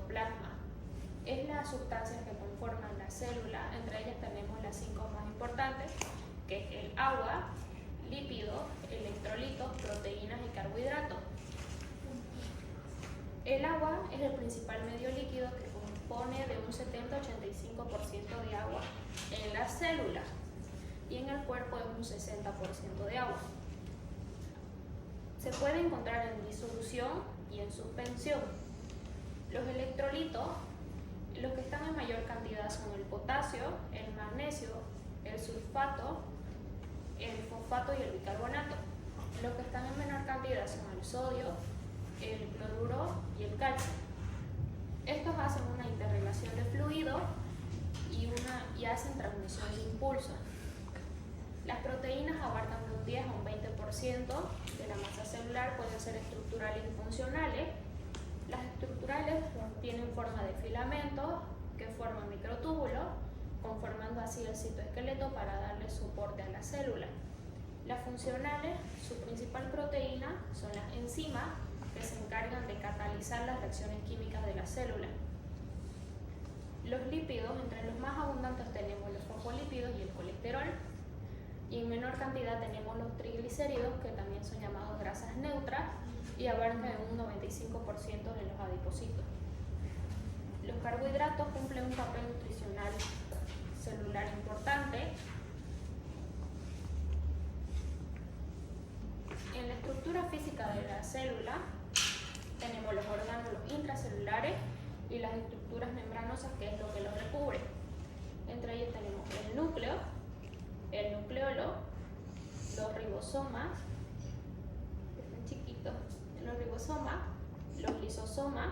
citoplasma. Es las sustancias que conforman la célula, entre ellas tenemos las 5 más importantes, que es el agua, lípidos, electrolitos, proteínas y carbohidratos. El agua es el principal medio líquido que compone de un 70-85% de agua en la célula y en el cuerpo es un 60% de agua. Se puede encontrar en disolución y en suspensión. Los electrolitos, los que están en mayor cantidad son el potasio, el magnesio, el sulfato, el fosfato y el bicarbonato. Los que están en menor cantidad son el sodio, el cloruro y el calcio. Estos hacen una interrelación de fluido y hacen transmisión de impulso. Las proteínas abarcan de un 10 a un 20% de la masa celular, pueden ser estructurales y funcionales. Las estructurales tienen forma de filamentos que forman microtúbulos, conformando así el citoesqueleto para darle soporte a la célula. Las funcionales, su principal proteína son las enzimas que se encargan de catalizar las reacciones químicas de la célula. Los lípidos, entre los más abundantes tenemos los fosfolípidos y el colesterol, y en menor cantidad tenemos los triglicéridos, que también son llamados grasas neutras, y abarcan un 95% de los adipocitos. Los carbohidratos cumplen un papel nutricional celular importante. En la estructura física de la célula tenemos los orgánulos intracelulares y las estructuras membranosas, que es lo que los recubre. Entre ellos tenemos el núcleo, el nucleolo, los ribosomas, que están chiquitos, los ribosomas, los lisosomas,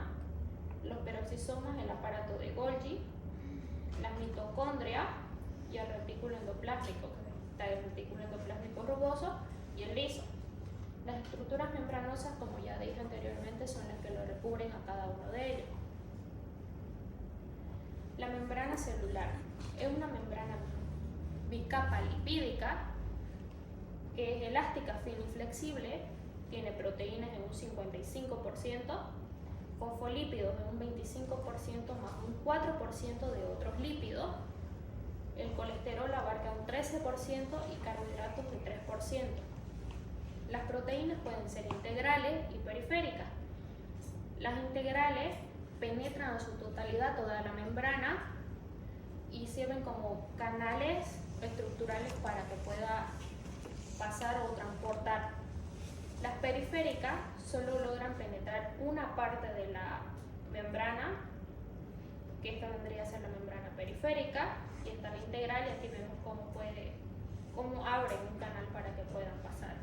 los peroxisomas, el aparato de Golgi, las mitocondrias y el retículo endoplásmico, que está el retículo endoplásmico rugoso y el liso. Las estructuras membranosas, como ya dije anteriormente, son las que lo recubren a cada uno de ellos. La membrana celular es una membrana bicapa lipídica que es elástica, fina y flexible, tiene proteínas en un 55%, fosfolípidos en un 25% más un 4% de otros lípidos, el colesterol abarca un 13% y carbohidratos un 3%. Las proteínas pueden ser integrales y periféricas. Las integrales penetran a su totalidad toda la membrana y sirven como canales estructurales para que pueda pasar o transportar. Las periféricas solo logran penetrar una parte de la membrana, que esta vendría a ser la membrana periférica, y está la integral, y aquí vemos cómo abren un canal para que puedan pasar.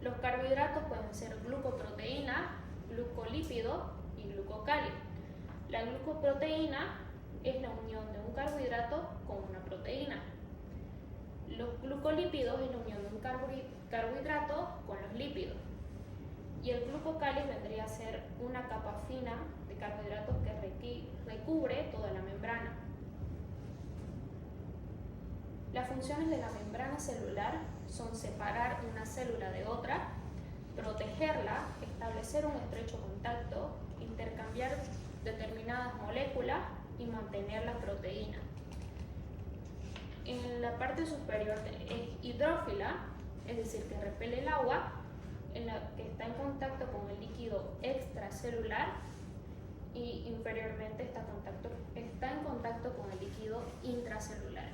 Los carbohidratos pueden ser glucoproteína, glucolípido y glucocálido. La glucoproteína es la unión de un carbohidrato con una proteína. Los glucolípidos es la unión de un carbohidrato con los lípidos. Y el glucocálido vendría a ser una capa fina de carbohidratos que recubre toda la membrana. Las funciones de la membrana celular son separar una célula de otra, protegerla, establecer un estrecho contacto, intercambiar determinadas moléculas y mantener la proteína. En la parte superior es hidrófila, es decir, que repele el agua, en la que está en contacto con el líquido extracelular, y inferiormente está en contacto con el líquido intracelular.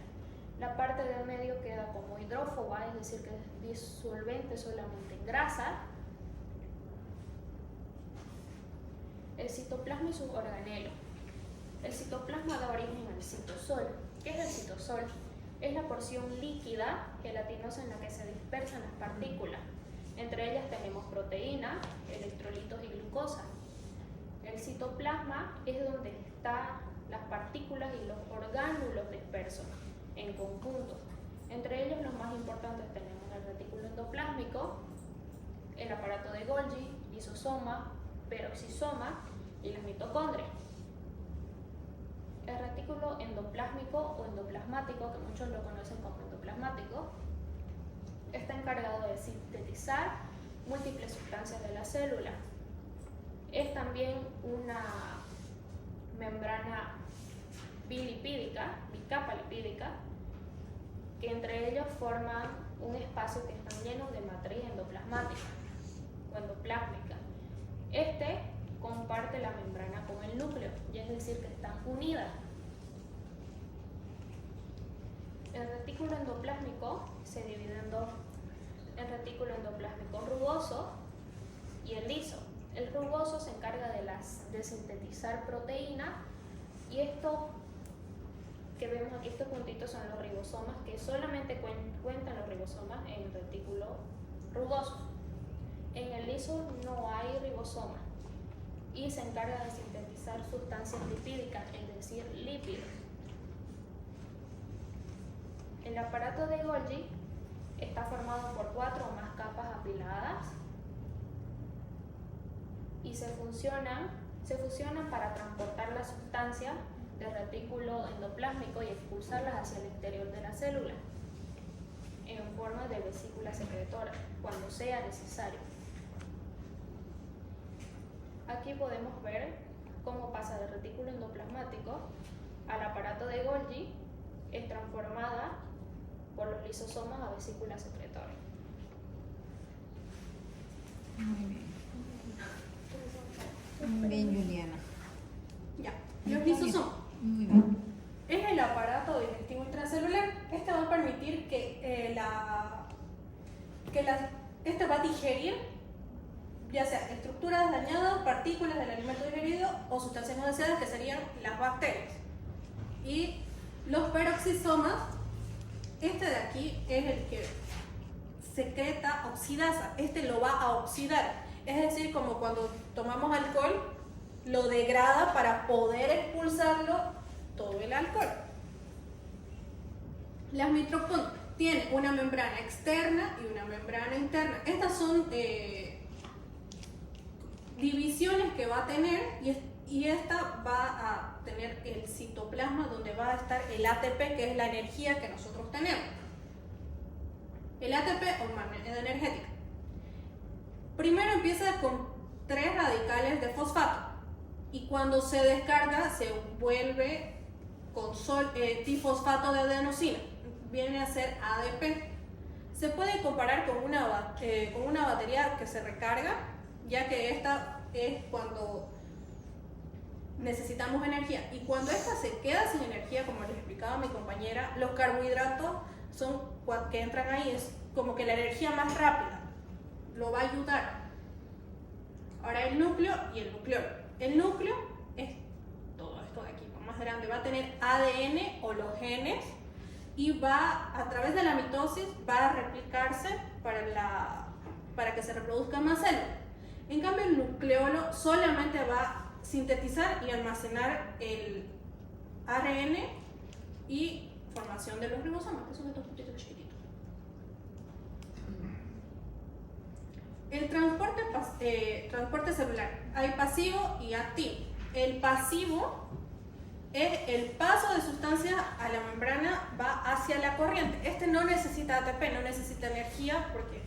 La parte del medio queda como hidrófoba, es decir, que es disolvente solamente en grasa. El citoplasma y sus organelos. El citoplasma da origen al citosol. ¿Qué es el citosol? Es la porción líquida gelatinosa en la que se dispersan las partículas. Entre ellas tenemos proteínas, electrolitos y glucosa. El citoplasma es donde están las partículas y los orgánulos dispersos en conjunto. Entre ellos los más importantes tenemos el retículo endoplásmico, el aparato de Golgi, lisosoma, peroxisoma y las mitocondrias. El retículo endoplásmico o endoplasmático, que muchos lo conocen como endoplasmático, está encargado de sintetizar múltiples sustancias de la célula. es también una membrana bilipídica, bicapa lipídica, que entre ellos forman un espacio que están llenos de matriz endoplasmática o endoplásmica. Este comparte la membrana con el núcleo, y es decir que están unidas. El retículo endoplásmico se divide en dos: el retículo endoplásmico rugoso y el liso. El rugoso se encarga de sintetizar proteína, y esto que vemos aquí, estos puntitos, son los ribosomas, que solamente cuentan los ribosomas en el retículo rugoso. En el liso no hay ribosomas y se encarga de sintetizar sustancias lipídicas, es decir, lípidos. El aparato de Golgi está formado por 4 o más capas apiladas y se fusionan para transportar la sustancia del retículo endoplásmico y expulsarlas hacia el exterior de la célula en forma de vesícula secretora cuando sea necesario. Aquí podemos ver cómo pasa del retículo endoplasmático al aparato de Golgi. Es transformada por los lisosomas a vesícula secretora. Muy bien. Muy bien, Juliana. Ya, los lisosomas. Muy bien. Es el aparato digestivo intracelular. Este va a permitir que este va a digerir ya sea estructuras dañadas, partículas del alimento digerido o sustancias no deseadas, que serían las bacterias. Y los peroxisomas, este de aquí es el que secreta oxidasa. Este lo va a oxidar. Es decir, como cuando tomamos alcohol, lo degrada para poder expulsarlo todo el alcohol. Las mitocondrias tienen una membrana externa y una membrana interna. Estas son divisiones que va a tener, y esta va a tener el citoplasma, donde va a estar el ATP, que es la energía que nosotros tenemos. El ATP o manera energética. Primero empieza con 3 radicales de fosfato, y cuando se descarga se vuelve con difosfato de adenosina, viene a ser ADP. Se puede comparar con una batería que se recarga, ya que esta es cuando necesitamos energía, y cuando esta se queda sin energía, como les explicaba mi compañera, los carbohidratos que entran ahí es como que la energía más rápida, lo va a ayudar. Ahora el núcleo y el nucleolo. El núcleo es todo esto de aquí, más grande, va a tener ADN o los genes, y va a través de la mitosis va a replicarse para que se reproduzcan más células. En cambio el nucleolo solamente va a sintetizar y almacenar el ARN y formación de los ribosomas, que son estos puntitos chiquititos. El transporte celular. Hay pasivo y activo. El pasivo es el paso de sustancias a la membrana, va hacia la corriente. Este no necesita ATP, no necesita energía porque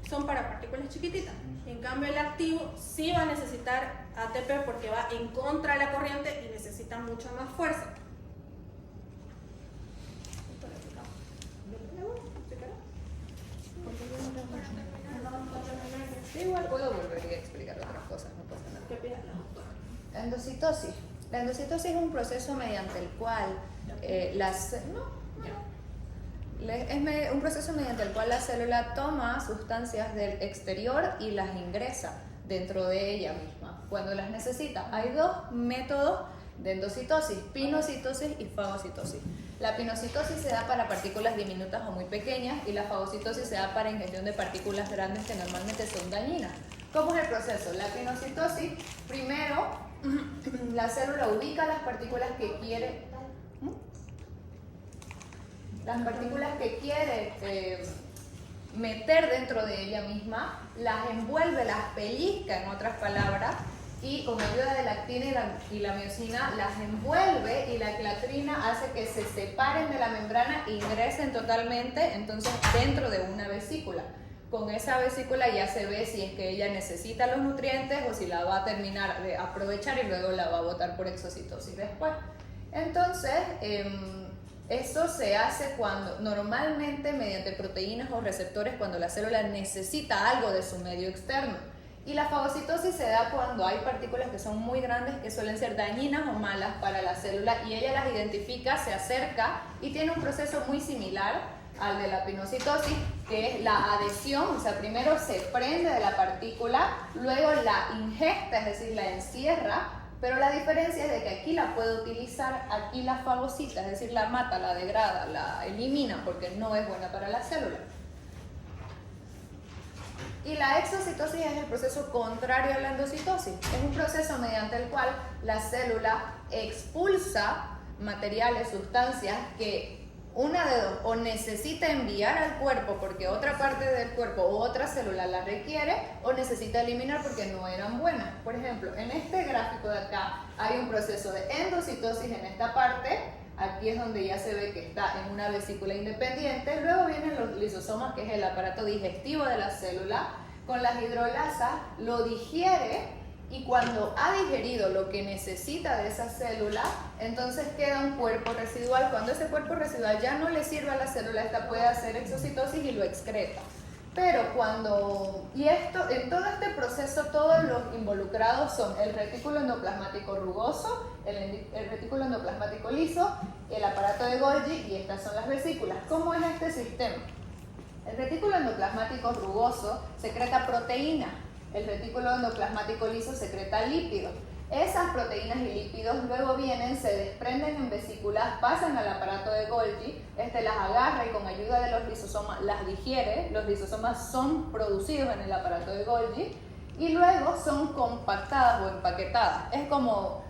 son para partículas chiquititas. En cambio el activo sí va a necesitar ATP porque va en contra de la corriente y necesita mucha más fuerza. Igual puedo volver a explicar otras cosas, no pasa nada. ¿Qué pide la doctora? La endocitosis. La endocitosis es un proceso mediante el cual un proceso mediante el cual la célula toma sustancias del exterior y las ingresa dentro de ella misma cuando las necesita. Hay 2 métodos de endocitosis: pinocitosis y fagocitosis. La pinocitosis se da para partículas diminutas o muy pequeñas, y la fagocitosis se da para ingestión de partículas grandes que normalmente son dañinas. ¿Cómo es el proceso? La pinocitosis, primero la célula ubica las partículas que quiere, meter dentro de ella misma, las envuelve, las pellizca, en otras palabras, y con ayuda de la actina y la miosina las envuelve, y la clatrina hace que se separen de la membrana e ingresen totalmente entonces dentro de una vesícula. con esa vesícula ya se ve si es que ella necesita los nutrientes o si la va a terminar de aprovechar y luego la va a botar por exocitosis después. Entonces, esto se hace cuando normalmente mediante proteínas o receptores cuando la célula necesita algo de su medio externo. Y la fagocitosis se da cuando hay partículas que son muy grandes que suelen ser dañinas o malas para la célula y ella las identifica, se acerca y tiene un proceso muy similar al de la pinocitosis, que es la adhesión, o sea, primero se prende de la partícula, luego la ingesta, es decir, la encierra, pero la diferencia es de que aquí la puede utilizar, aquí la fagocita, es decir, la mata, la degrada, la elimina porque no es buena para la célula. Y la exocitosis es el proceso contrario a la endocitosis. Es un proceso mediante el cual la célula expulsa materiales, sustancias que una de dos, o necesita enviar al cuerpo porque otra parte del cuerpo o otra célula la requiere, o necesita eliminar porque no eran buenas. Por ejemplo, en este gráfico de acá hay un proceso de endocitosis en esta parte. Aquí es donde ya se ve que está en una vesícula independiente. Luego vienen los lisosomas, que es el aparato digestivo de la célula. Con las hidrolasas lo digiere y cuando ha digerido lo que necesita de esa célula, entonces queda un cuerpo residual. Cuando ese cuerpo residual ya no le sirve a la célula, esta puede hacer exocitosis y lo excreta. Pero en todo este proceso, todos los involucrados son el retículo endoplasmático rugoso, el retículo endoplasmático liso, el aparato de Golgi y estas son las vesículas. ¿Cómo es este sistema? El retículo endoplasmático rugoso secreta proteína, el retículo endoplasmático liso secreta lípidos. Esas proteínas y lípidos luego vienen, se desprenden en vesículas, pasan al aparato de Golgi, las agarra y con ayuda de los lisosomas las digiere. Los lisosomas son producidos en el aparato de Golgi y luego son compactadas o empaquetadas. Es como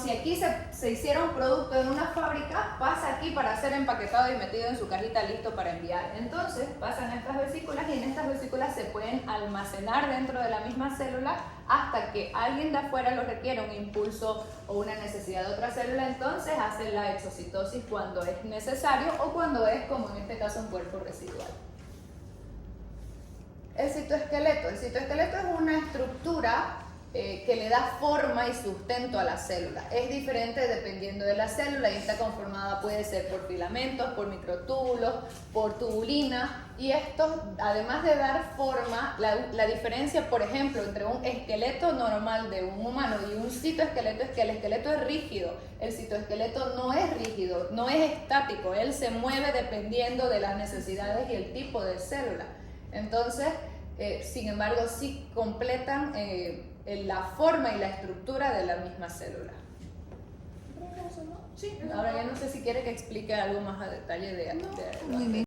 si aquí se hiciera un producto en una fábrica, pasa aquí para ser empaquetado y metido en su cajita listo para enviar. Entonces pasan a estas vesículas y en estas vesículas se pueden almacenar dentro de la misma célula hasta que alguien de afuera lo requiera, un impulso o una necesidad de otra célula, entonces hacen la exocitosis cuando es necesario o cuando es, como en este caso, un cuerpo residual. El citoesqueleto. El citoesqueleto es una estructura que le da forma y sustento a la célula. Es diferente dependiendo de la célula y está conformada, puede ser por filamentos, por microtúbulos, por tubulina, y esto, además de dar forma, la diferencia, por ejemplo, entre un esqueleto normal de un humano y un citoesqueleto es que el esqueleto es rígido, el citoesqueleto no es rígido, no es estático, él se mueve dependiendo de las necesidades y el tipo de célula. Entonces, sin embargo, sí completan la forma y la estructura de la misma célula. Sí, Ahora ya no sé si quiere que explique algo más a detalle de Muy bien.